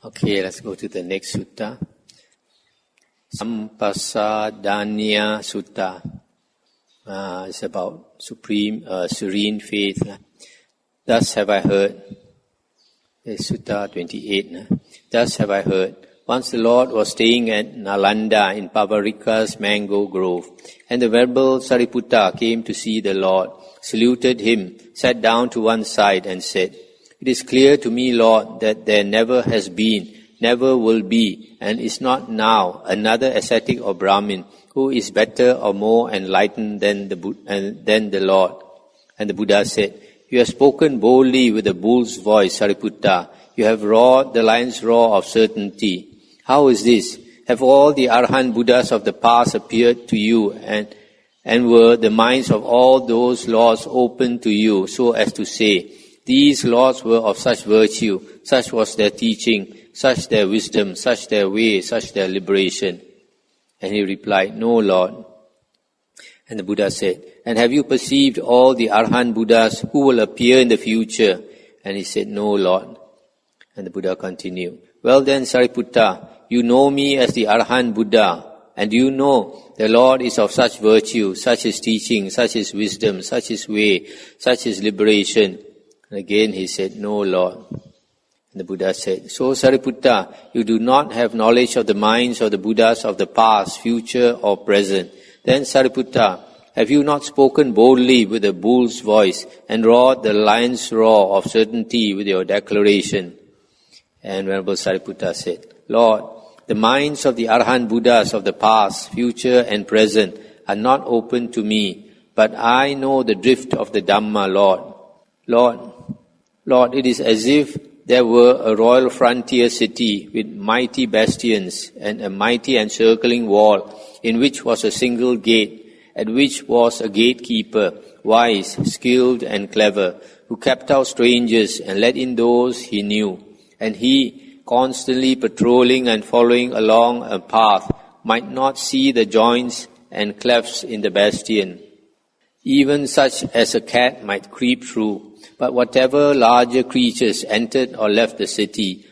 Okay, let's go to the next sutta. Sampasadaniya Sutta. It's about supreme, serene faith. Thus have I heard. It's Sutta 28. Thus have I heard. Once the Lord was staying at Nalanda in Pavarika's mango grove, and the venerable Sariputta came to see the Lord, saluted him, sat down to one side and said, "It is clear to me, Lord, that there never has been, never will be, and is not now another ascetic or Brahmin who is better or more enlightened than the Lord." And the Buddha said, "You have spoken boldly with a bull's voice, Sariputta. You have roared the lion's roar of certainty. How is this? Have all the Arahant Buddhas of the past appeared to you, and were the minds of all those lords open to you, so as to say, these lords were of such virtue, such was their teaching, such their wisdom, such their way, such their liberation?" And he replied, "No, Lord." And the Buddha said, "And have you perceived all the Arahant Buddhas who will appear in the future?" And he said, "No, Lord." And the Buddha continued, "Well then, Sariputta, you know me as the Arahant Buddha, and you know the Lord is of such virtue, such his teaching, such his wisdom, such his way, such his liberation." And again he said, "No, Lord." And the Buddha said, "So Sariputta, you do not have knowledge of the minds of the Buddhas of the past, future or present. Then Sariputta, have you not spoken boldly with a bull's voice, and roared the lion's roar of certainty with your declaration?" And Venerable Sariputta said, "Lord, the minds of the Arahant Buddhas of the past, future and present are not open to me, but I know the drift of the Dhamma, Lord. Lord, it is as if there were a royal frontier city with mighty bastions and a mighty encircling wall, in which was a single gate, at which was a gatekeeper, wise, skilled and clever, who kept out strangers and let in those he knew. And he, constantly patrolling and following along a path, might not see the joints and clefts in the bastion, even such as a cat might creep through. But whatever larger creatures entered or left the city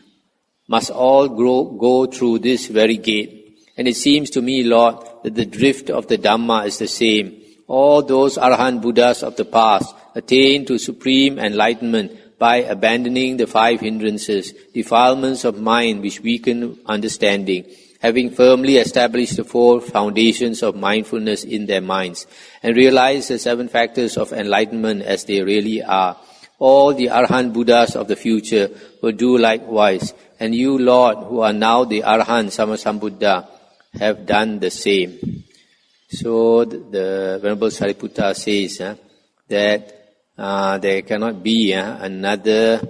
must all go through this very gate. And it seems to me, Lord, that the drift of the Dhamma is the same. All those Arahant Buddhas of the past attain to supreme enlightenment by abandoning the 5 hindrances, defilements of mind which weaken understanding, having firmly established the 4 foundations of mindfulness in their minds, and realize the 7 factors of enlightenment as they really are. All the Arahant Buddhas of the future will do likewise, and you, Lord, who are now the Arahant Sammasambuddha, have done the same." So the Venerable Sariputta says that there cannot be another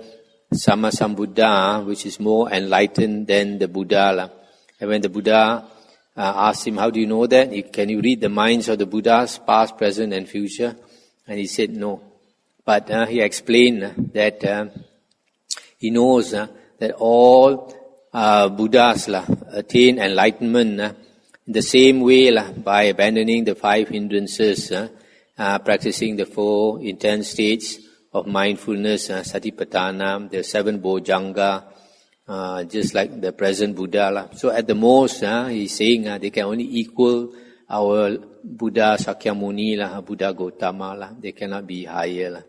Sammasambuddha which is more enlightened than the Buddha. And when the Buddha asked him, "How do you know that? Can you read the minds of the Buddhas, past, present and future?" And he said, "No." But he explained that he knows that all Buddhas attain enlightenment in the same way by abandoning the 5 hindrances, practicing the 4 intense states of mindfulness, Satipatthana, the 7 Bojjhanga, just like the present Buddha. So at the most, he's saying they can only equal our Buddha Sakyamuni, Buddha Gautama. They cannot be higher.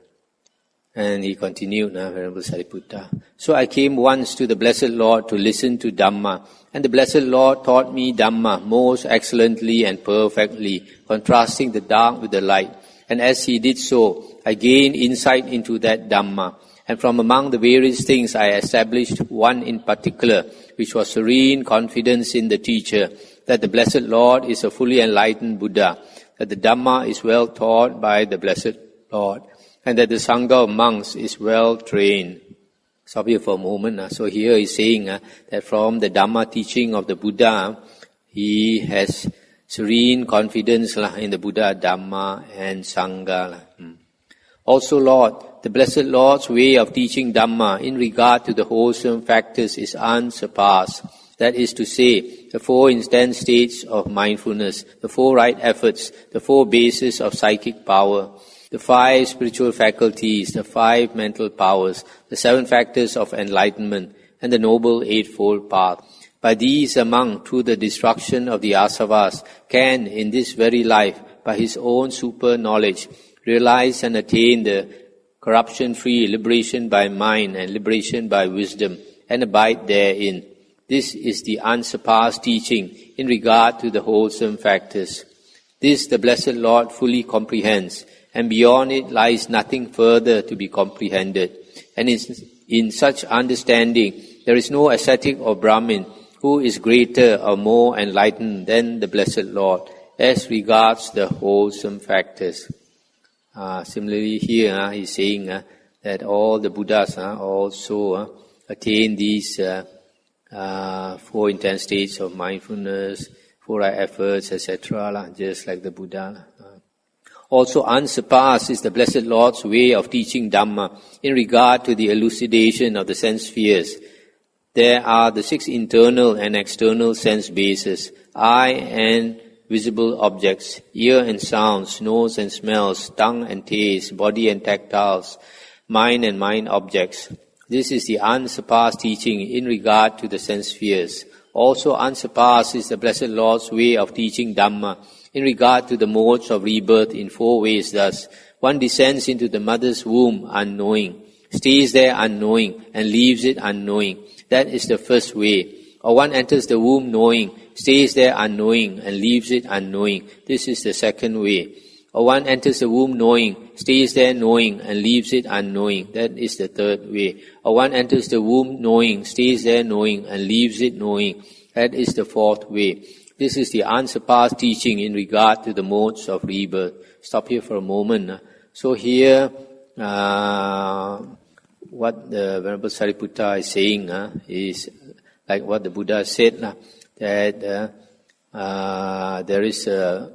And he continued, Venerable Sariputta. "So I came once to the Blessed Lord to listen to Dhamma, and the Blessed Lord taught me Dhamma most excellently and perfectly, contrasting the dark with the light. And as he did so, I gained insight into that Dhamma. And from among the various things I established one in particular, which was serene confidence in the teacher, that the Blessed Lord is a fully enlightened Buddha, that the Dhamma is well taught by the Blessed Lord, and that the Sangha of monks is well trained." Stop here for a moment. So here he's saying that from the Dhamma teaching of the Buddha, he has serene confidence in the Buddha, Dhamma and Sangha. Also, Lord, the Blessed Lord's way of teaching Dhamma in regard to the wholesome factors is unsurpassed. That is to say, the 4 intense states of mindfulness, the 4 right efforts, the 4 bases of psychic power, the 5 spiritual faculties, the 5 mental powers, the 7 factors of enlightenment, and the Noble Eightfold Path. By these a monk, through the destruction of the asavas, can, in this very life, by his own super knowledge, realize and attain the corruption-free liberation by mind and liberation by wisdom, and abide therein. This is the unsurpassed teaching in regard to the wholesome factors. This the Blessed Lord fully comprehends, and beyond it lies nothing further to be comprehended. And in such understanding, there is no ascetic or Brahmin who is greater or more enlightened than the Blessed Lord as regards the wholesome factors. Similarly here, he's saying that all the Buddhas also attain these four intense states of mindfulness, four right efforts, etc., just like the Buddha. Also unsurpassed is the Blessed Lord's way of teaching Dhamma in regard to the elucidation of the sense spheres. There are the 6 internal and external sense bases, eye and visible objects, ear and sounds, nose and smells, tongue and taste, body and tactiles, mind and mind objects. This is the unsurpassed teaching in regard to the sense spheres. Also unsurpassed is the Blessed Lord's way of teaching Dhamma in regard to the modes of rebirth in 4 ways. Thus, one descends into the mother's womb unknowing, stays there unknowing, and leaves it unknowing. That is the first way. Or one enters the womb knowing, stays there unknowing, and leaves it unknowing. This is the second way. Or one enters the womb knowing, stays there knowing, and leaves it unknowing. That is the third way. Or one enters the womb knowing, stays there knowing, and leaves it knowing. That is the fourth way. This is the unsurpassed teaching in regard to the modes of rebirth. Stop here for a moment. So here, what the Venerable Sariputta is saying is like what the Buddha said, that there is a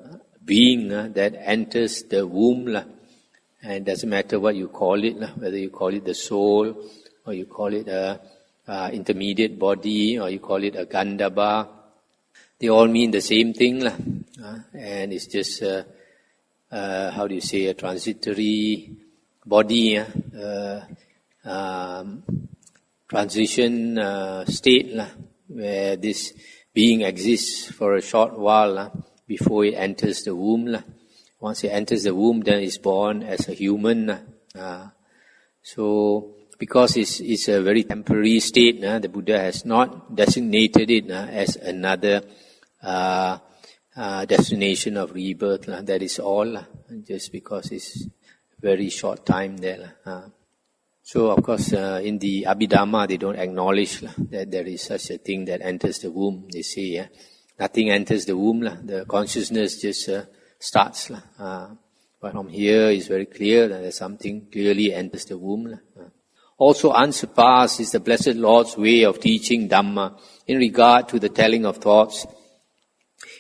being that enters the womb, and it doesn't matter what you call it, whether you call it the soul, or you call it a intermediate body, or you call it a Gandhava. They all mean the same thing, and it's just a transitory body, transition state, where this being exists for a short while before it enters the womb. Once it enters the womb, then it's born as a human. So, because it's a very temporary state, the Buddha has not designated it as another destination of rebirth. That is all, just because it's very short time there. So, of course, in the Abhidhamma, they don't acknowledge that there is such a thing that enters the womb. They say nothing enters the womb. The consciousness just starts. But from here, it's very clear that something clearly enters the womb. Also unsurpassed is the Blessed Lord's way of teaching Dhamma in regard to the telling of thoughts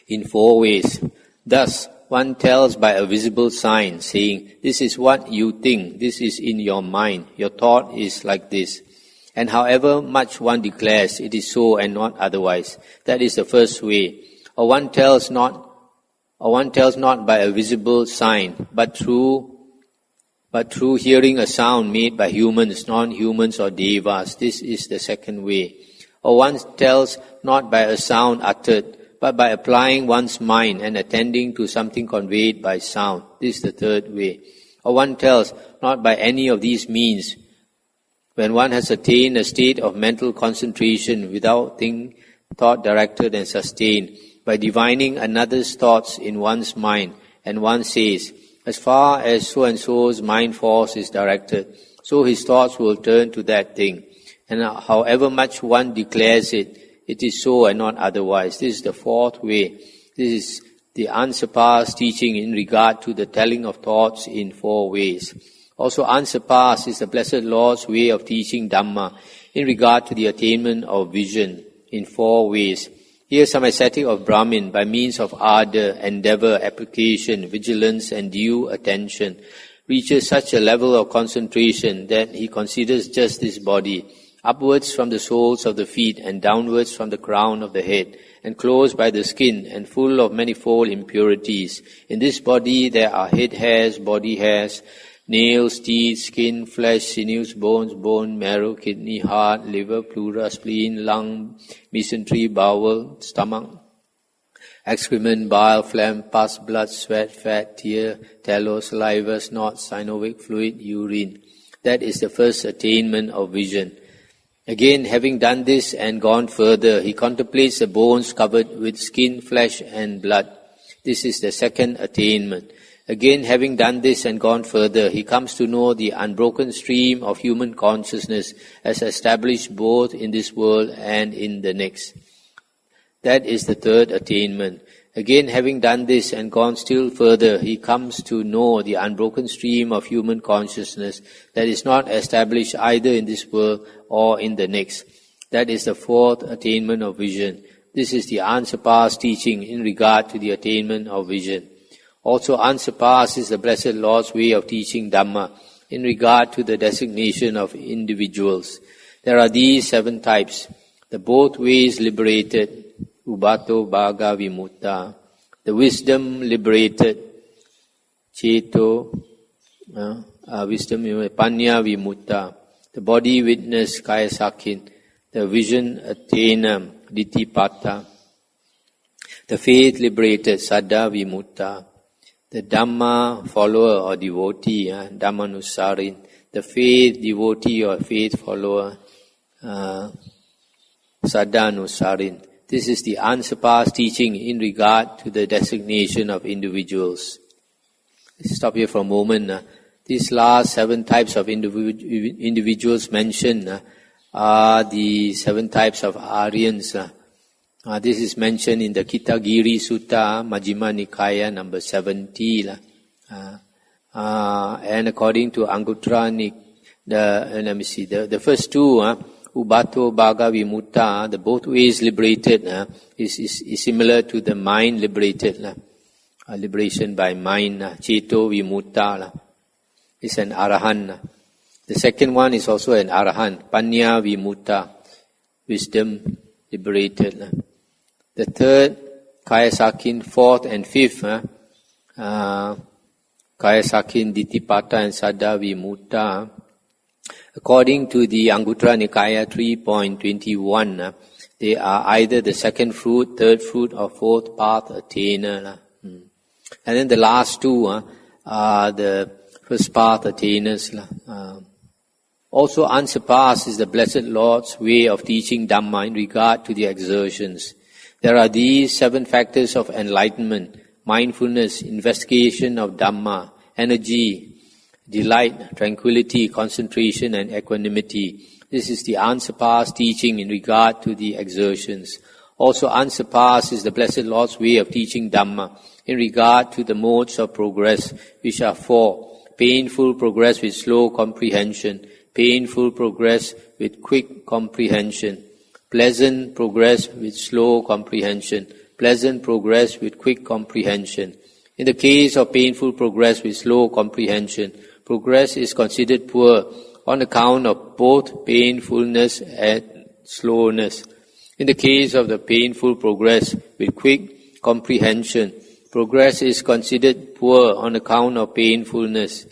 in 4 ways. Thus, one tells by a visible sign, saying, "This is what you think, this is in your mind, your thought is like this." And however much one declares, it is so and not otherwise. That is the first way. Or one tells not by a visible sign, but through hearing a sound made by humans, non-humans or devas. This is the second way. Or one tells not by a sound uttered, but by applying one's mind and attending to something conveyed by sound. This is the third way. Or one tells not by any of these means, when one has attained a state of mental concentration without thought directed and sustained, by divining another's thoughts in one's mind, and one says, as far as so-and-so's mind force is directed, so his thoughts will turn to that thing. And however much one declares it, it is so and not otherwise. This is the fourth way. This is the unsurpassed teaching in regard to the telling of thoughts in 4 ways. Also unsurpassed is the Blessed Lord's way of teaching Dhamma in regard to the attainment of vision in 4 ways. Here some ascetic of Brahmin, by means of ardor, endeavor, application, vigilance and due attention, reaches such a level of concentration that he considers just this body, upwards from the soles of the feet and downwards from the crown of the head, enclosed by the skin and full of manifold impurities. In this body there are head hairs, body hairs, nails, teeth, skin, flesh, sinews, bones, bone, marrow, kidney, heart, liver, pleura, spleen, lung, mesentery, bowel, stomach, excrement, bile, phlegm, pus, blood, sweat, fat, tear, tallow, saliva, snot, synovic fluid, urine. That is the first attainment of vision. Again, having done this and gone further, he contemplates the bones covered with skin, flesh and blood. This is the second attainment. Again, having done this and gone further, he comes to know the unbroken stream of human consciousness as established both in this world and in the next. That is the third attainment. Again, having done this and gone still further, he comes to know the unbroken stream of human consciousness that is not established either in this world or in the next. That is the fourth attainment of vision. This is the unsurpassed teaching in regard to the attainment of vision. Also unsurpassed is the Blessed Lord's way of teaching Dhamma in regard to the designation of individuals. There are these 7 types. The both ways liberated, Ubato Bhaga Vimutta. The wisdom liberated, Ceto, wisdom, Panya Vimutta. The body witness, Kaya Sakin. The vision attainer, Ditthipata. The faith liberated, Saddha Vimutta. The Dhamma follower or devotee, Dhammanusarin. The faith devotee or faith follower, Saddhanusarin. This is the unsurpassed teaching in regard to the designation of individuals. Let's stop here for a moment. These last 7 types of individuals mentioned are the 7 types of Aryans. This is mentioned in the Kitagiri Sutta, Majjhima Nikaya, number 70. And according to Anguttara Nikaya, the first 2, Ubato Bhaga Vimutta, the both ways liberated, is similar to the mind liberated, liberation by mind, Ceto Vimutta, is an Arahant. The second one is also an Arahant, Panya Vimutta, wisdom liberated. The third, Kaya Sakin, 4th and 5th, Kaya Sakin, Ditthipata and Saddha Vimutta. According to the Anguttara Nikaya 3.21, they are either the second fruit, third fruit or fourth path attainer. And then the last 2 are the first path attainers. Also unsurpassed is the Blessed Lord's way of teaching Dhamma in regard to the exertions. There are these 7 factors of enlightenment: mindfulness, investigation of Dhamma, energy, delight, tranquility, concentration and equanimity. This is the unsurpassed teaching in regard to the exertions. Also unsurpassed is the Blessed Lord's way of teaching Dhamma in regard to the modes of progress, which are 4. Painful progress with slow comprehension, painful progress with quick comprehension, pleasant progress with slow comprehension, pleasant progress with quick comprehension. In the case of painful progress with slow comprehension, progress is considered poor on account of both painfulness and slowness. In the case of the painful progress with quick comprehension, progress is considered poor on account of painfulness.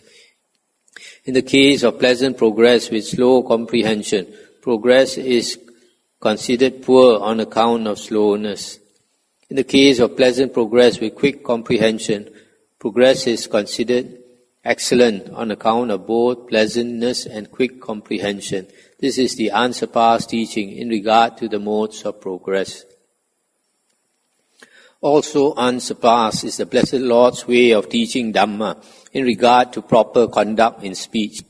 In the case of pleasant progress with slow comprehension, progress is considered poor on account of slowness. In the case of pleasant progress with quick comprehension, progress is considered excellent on account of both pleasantness and quick comprehension. This is the unsurpassed teaching in regard to the modes of progress. Also unsurpassed is the Blessed Lord's way of teaching Dhamma in regard to proper conduct in speech.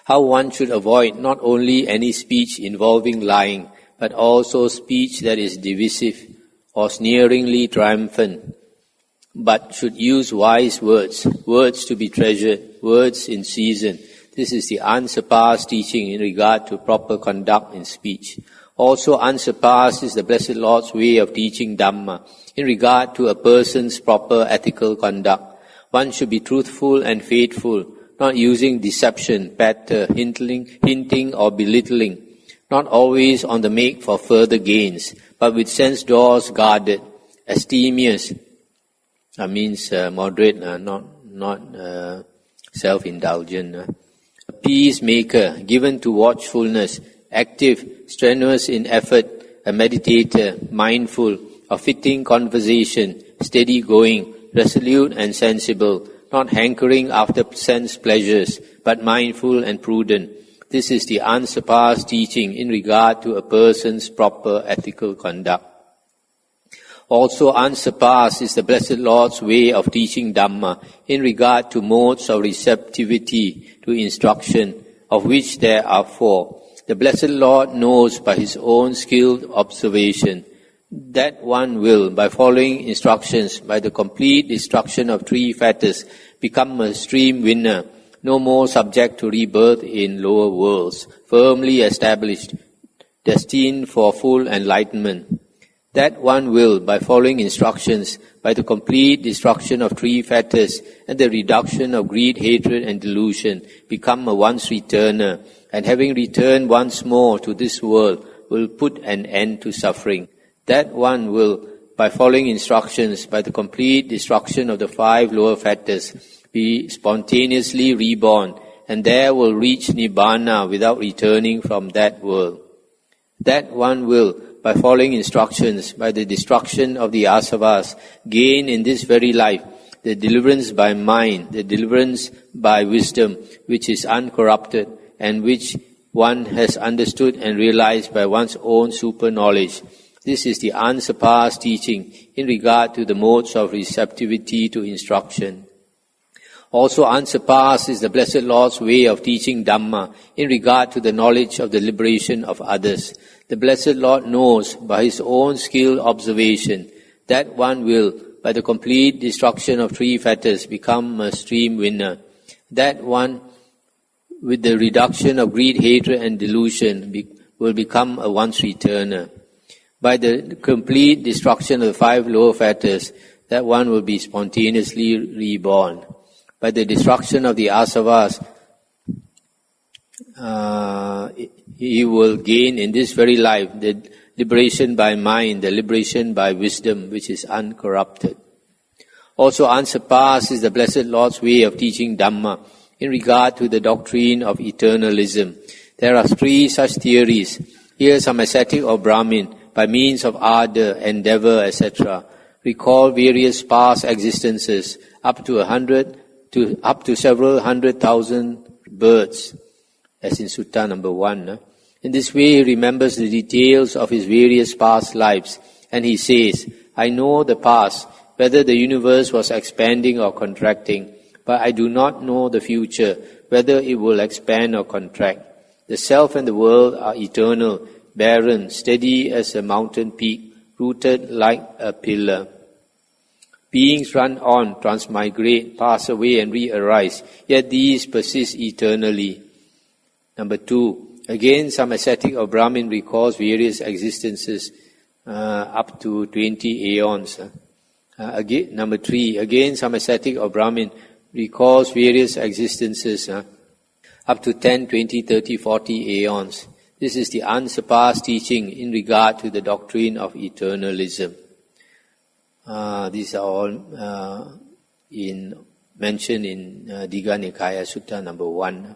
How one should avoid not only any speech involving lying, but also speech that is divisive or sneeringly triumphant, but should use wise words, words to be treasured, words in season. This is the unsurpassed teaching in regard to proper conduct in speech. Also unsurpassed is the Blessed Lord's way of teaching Dhamma in regard to a person's proper ethical conduct. One should be truthful and faithful, not using deception, patter, hinting or belittling, not always on the make for further gains, but with sense doors guarded, abstemious, that means moderate, not self-indulgent. A peacemaker, given to watchfulness, active, strenuous in effort, a meditator, mindful, of fitting conversation, steady going, resolute and sensible, not hankering after sense pleasures, but mindful and prudent. This is the unsurpassed teaching in regard to a person's proper ethical conduct. Also unsurpassed is the Blessed Lord's way of teaching Dhamma in regard to modes of receptivity to instruction, of which there are 4. The Blessed Lord knows by His own skilled observation that one will, by following instructions, by the complete destruction of 3 fetters, become a stream winner, no more subject to rebirth in lower worlds, firmly established, destined for full enlightenment. That one will, by following instructions, by the complete destruction of 3 fetters and the reduction of greed, hatred and delusion, become a once-returner, and having returned once more to this world, will put an end to suffering. That one will, by following instructions, by the complete destruction of the 5 lower fetters, be spontaneously reborn, and there will reach Nibbana without returning from that world. That one will, by following instructions, by the destruction of the asavas, gain in this very life the deliverance by mind, the deliverance by wisdom, which is uncorrupted, and which one has understood and realized by one's own super knowledge. This is the unsurpassed teaching in regard to the modes of receptivity to instruction. Also unsurpassed is the Blessed Lord's way of teaching Dhamma in regard to the knowledge of the liberation of others. The Blessed Lord knows by His own skilled observation that one will, by the complete destruction of 3 fetters, become a stream winner. That one, with the reduction of greed, hatred and delusion, will become a once-returner. By the complete destruction of the 5 lower fetters, that one will be spontaneously reborn. By the destruction of the asavas, he will gain in this very life the liberation by mind, the liberation by wisdom, which is uncorrupted. Also unsurpassed is the Blessed Lord's way of teaching Dhamma in regard to the doctrine of eternalism. There are 3 such theories. Here some ascetic or Brahmin, by means of ardor, endeavor, etc., recall various past existences up to several 100,000 births, as in Sutta number 1. In this way he remembers the details of his various past lives, and he says, I know the past, whether the universe was expanding or contracting, but I do not know the future, whether it will expand or contract. The self and the world are eternal, barren, steady as a mountain peak, rooted like a pillar. Beings run on, transmigrate, pass away and re-arise, yet these persist eternally. Number 2, again some ascetic or Brahmin recalls various existences up to 20 aeons. Number 3, again some ascetic or Brahmin recalls various existences up to 10, 20, 30, 40 aeons. This is the unsurpassed teaching in regard to the doctrine of eternalism. These are all mentioned in Digha Nikaya Sutta number 1.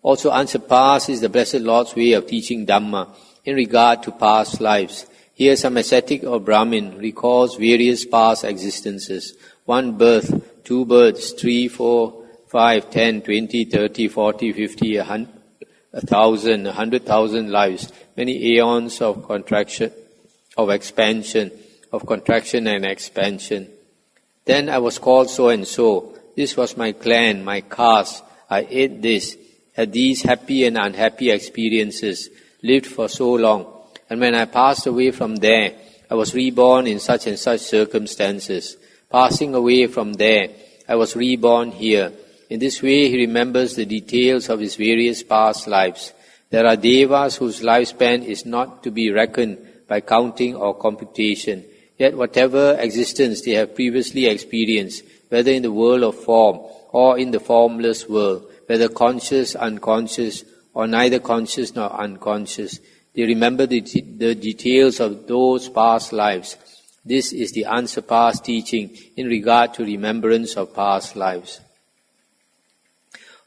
Also unsurpassed is the Blessed Lord's way of teaching Dhamma in regard to past lives. Here some ascetic or Brahmin recalls various past existences. 1 birth, 2 births, 3, 4, 5, 10, 20, 30, 40, 50, 1,000, 100,000 lives, many aeons of contraction, of expansion, of contraction and expansion. Then I was called so and so. This was my clan, my caste. I ate this, had these happy and unhappy experiences, lived for so long. And when I passed away from there, I was reborn in such and such circumstances. Passing away from there, I was reborn here. In this way, he remembers the details of his various past lives. There are devas whose lifespan is not to be reckoned by counting or computation. Yet whatever existence they have previously experienced, whether in the world of form or in the formless world, whether conscious, unconscious, or neither conscious nor unconscious, they remember the details of those past lives. This is the unsurpassed teaching in regard to remembrance of past lives.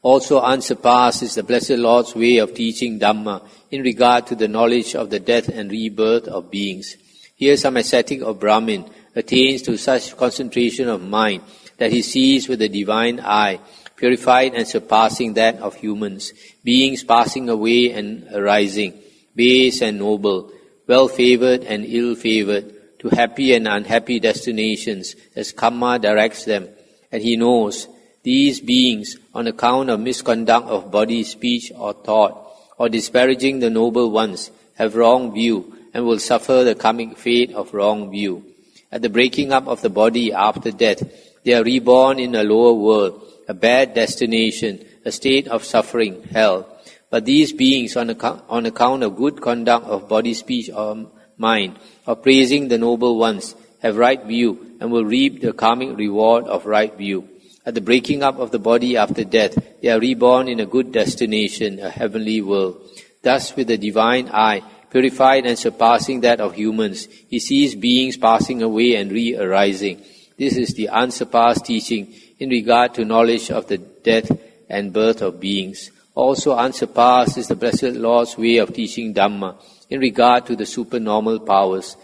Also unsurpassed is the Blessed Lord's way of teaching Dhamma in regard to the knowledge of the death and rebirth of beings. Here some ascetic or Brahmin attains to such concentration of mind that he sees with the divine eye, purified and surpassing that of humans, beings passing away and arising, base and noble, well-favored and ill-favored, to happy and unhappy destinations as karma directs them. And he knows these beings, on account of misconduct of body, speech or thought, or disparaging the noble ones, have wrong view and will suffer the coming fate of wrong view. At the breaking up of the body after death, they are reborn in a lower world, a bad destination, a state of suffering, hell. But these beings, on account of good conduct of body, speech or mind, of praising the noble ones, have right view and will reap the karmic reward of right view. At the breaking up of the body after death, they are reborn in a good destination, a heavenly world. Thus, with the divine eye, purified and surpassing that of humans, he sees beings passing away and re-arising. This is the unsurpassed teaching in regard to knowledge of the death and birth of beings. Also unsurpassed is the Blessed Lord's way of teaching Dhamma in regard to the supernormal powers.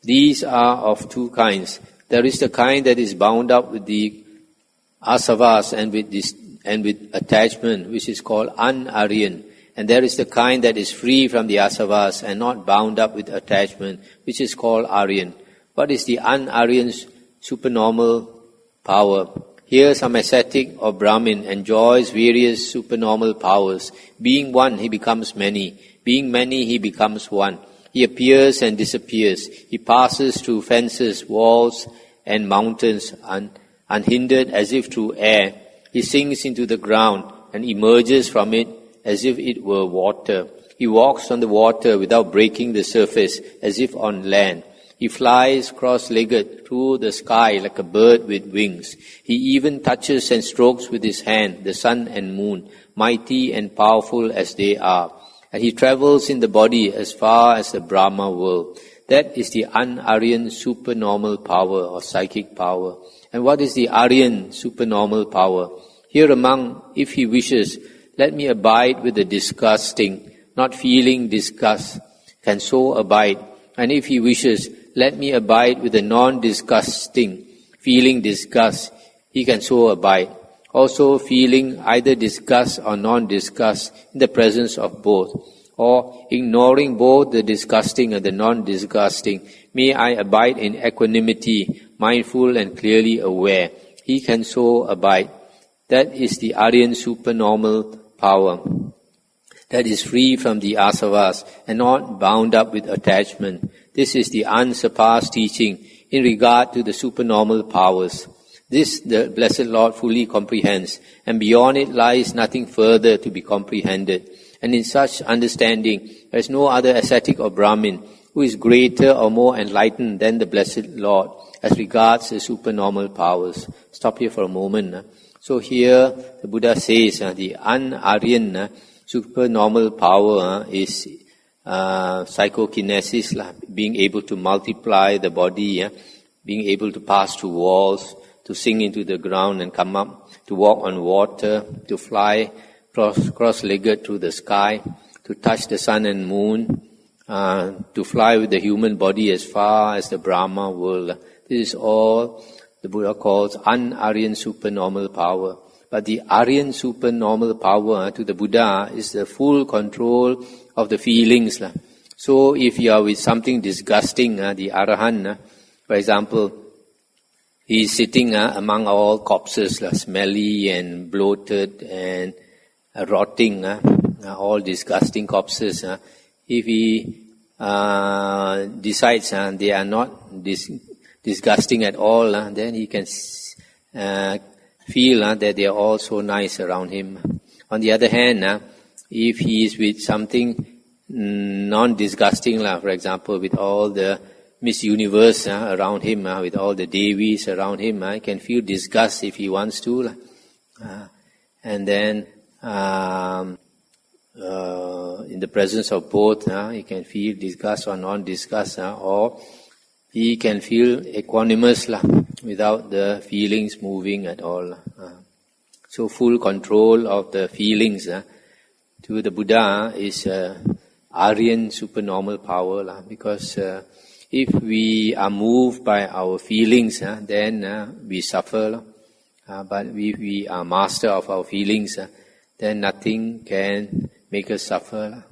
These are of two kinds. There is the kind that is bound up with the asavas and with attachment, which is called un-Aryan. And there is the kind that is free from the asavas and not bound up with attachment, which is called Aryan. What is the un-Aryan supernormal power? Here some ascetic or Brahmin enjoys various supernormal powers. Being one, he becomes many. Being many, he becomes one. He appears and disappears. He passes through fences, walls, and mountains unhindered as if through air. He sinks into the ground and emerges from it as if it were water. He walks on the water without breaking the surface as if on land. He flies cross-legged through the sky like a bird with wings. He even touches and strokes with his hand the sun and moon, mighty and powerful as they are. And he travels in the body as far as the Brahma world. That is the un-Aryan supernormal power or psychic power. And what is the Aryan supernormal power? Here among, if he wishes, let me abide with the disgusting, not feeling disgust, can so abide. And if he wishes, let me abide with the non-disgusting, feeling disgust, he can so abide. Also feeling either disgust or non-disgust in the presence of both, or ignoring both the disgusting and the non-disgusting, may I abide in equanimity, mindful and clearly aware. He can so abide. That is the Aryan supernormal power that is free from the asavas and not bound up with attachment. This is the unsurpassed teaching in regard to the supernormal powers. This the Blessed Lord fully comprehends, and beyond it lies nothing further to be comprehended. And in such understanding, there is no other ascetic or Brahmin who is greater or more enlightened than the Blessed Lord as regards the supernormal powers. Stop here for a moment. So here the Buddha says the un-Aryan supernormal power is psychokinesis, being able to multiply the body, being able to pass through walls, to sink into the ground and come up, to walk on water, to fly cross-legged through the sky, to touch the sun and moon, to fly with the human body as far as the Brahma world. This is all the Buddha calls un-Aryan supernormal power. But the Aryan supernormal power to the Buddha is the full control of the feelings. So if you are with something disgusting, the Arahant, for example, he is sitting among all corpses, smelly and bloated and rotting, all disgusting corpses. If he decides they are not disgusting at all, then he can feel that they are all so nice around him. On the other hand, if he is with something non-disgusting, for example, with all the Miss Universe around him, with all the Devis around him, he can feel disgust if he wants to. And then in the presence of both, he can feel disgust or non-disgust, or he can feel equanimous without the feelings moving at all. So full control of the feelings to the Buddha is Aryan supernormal power, because if we are moved by our feelings, then we suffer. But if we are master of our feelings, then nothing can make us suffer.